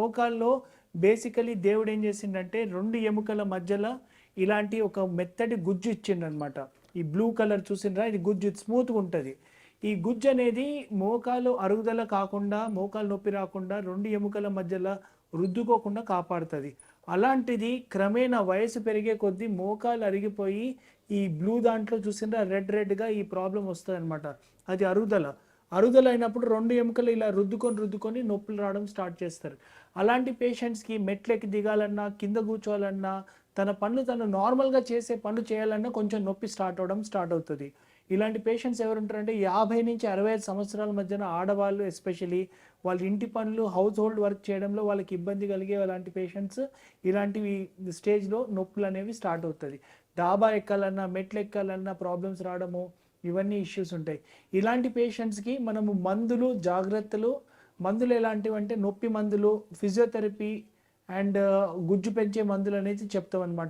మోకాల్లో basically దేవుడు ఏం చేసిండంటే 2 ఎముకల మధ్యలో ఇలాంటి ఒక మెత్తటి గుజ్జు ఇచ్చిండనమాట. ఈ బ్లూ కలర్ చూసిండ్రా, ఇది గుజ్జు స్మూత్గా ఉంటుంది. ఈ గుజ్జు అనేది మోకాలు అరుగుదల కాకుండా, మోకాలు నొప్పి రాకుండా 2 ఎముకల మధ్యలో రుద్దుకోకుండా కాపాడుతుంది. అలాంటిది క్రమేణా వయసు పెరిగే కొద్దీ మోకాలు అరిగిపోయి ఈ బ్లూ దాంట్లో చూసిండ్రా రెడ్గా ఈ ప్రాబ్లం వస్తుంది అనమాట. అది అరుగుదల అయినప్పుడు 2 ఎముకలు ఇలా రుద్దుకొని నొప్పులు రావడం స్టార్ట్ చేస్తారు. అలాంటి పేషెంట్స్కి మెట్లెక్కి దిగాలన్నా, కింద కూర్చోవాలన్నా, తన పనులు తను నార్మల్గా చేసే పనులు చేయాలన్నా కొంచెం నొప్పి స్టార్ట్ అవుతుంది. ఇలాంటి పేషెంట్స్ ఎవరు ఉంటారంటే 50 నుంచి 65 సంవత్సరాల మధ్యన ఆడవాళ్ళు, ఎస్పెషలీ వాళ్ళ ఇంటి పనులు, హౌస్ హోల్డ్ వర్క్ చేయడంలో వాళ్ళకి ఇబ్బంది కలిగే అలాంటి పేషెంట్స్ ఇలాంటివి స్టేజ్లో నొప్పులు అనేవి స్టార్ట్ అవుతుంది. డాబా ఎక్కాలన్నా, మెట్లు ఎక్కాలన్నా ప్రాబ్లమ్స్ రావడము, ఇవన్నీ ఇష్యూస్ ఉంటాయి. ఇలాంటి పేషెంట్స్కి మనము మందులు ఎలాంటివి అంటే నొప్పి మందులు, ఫిజియోథెరపీ అండ్ గుజ్జు పెంచే మందులు అనేది చెప్తాం అనమాట.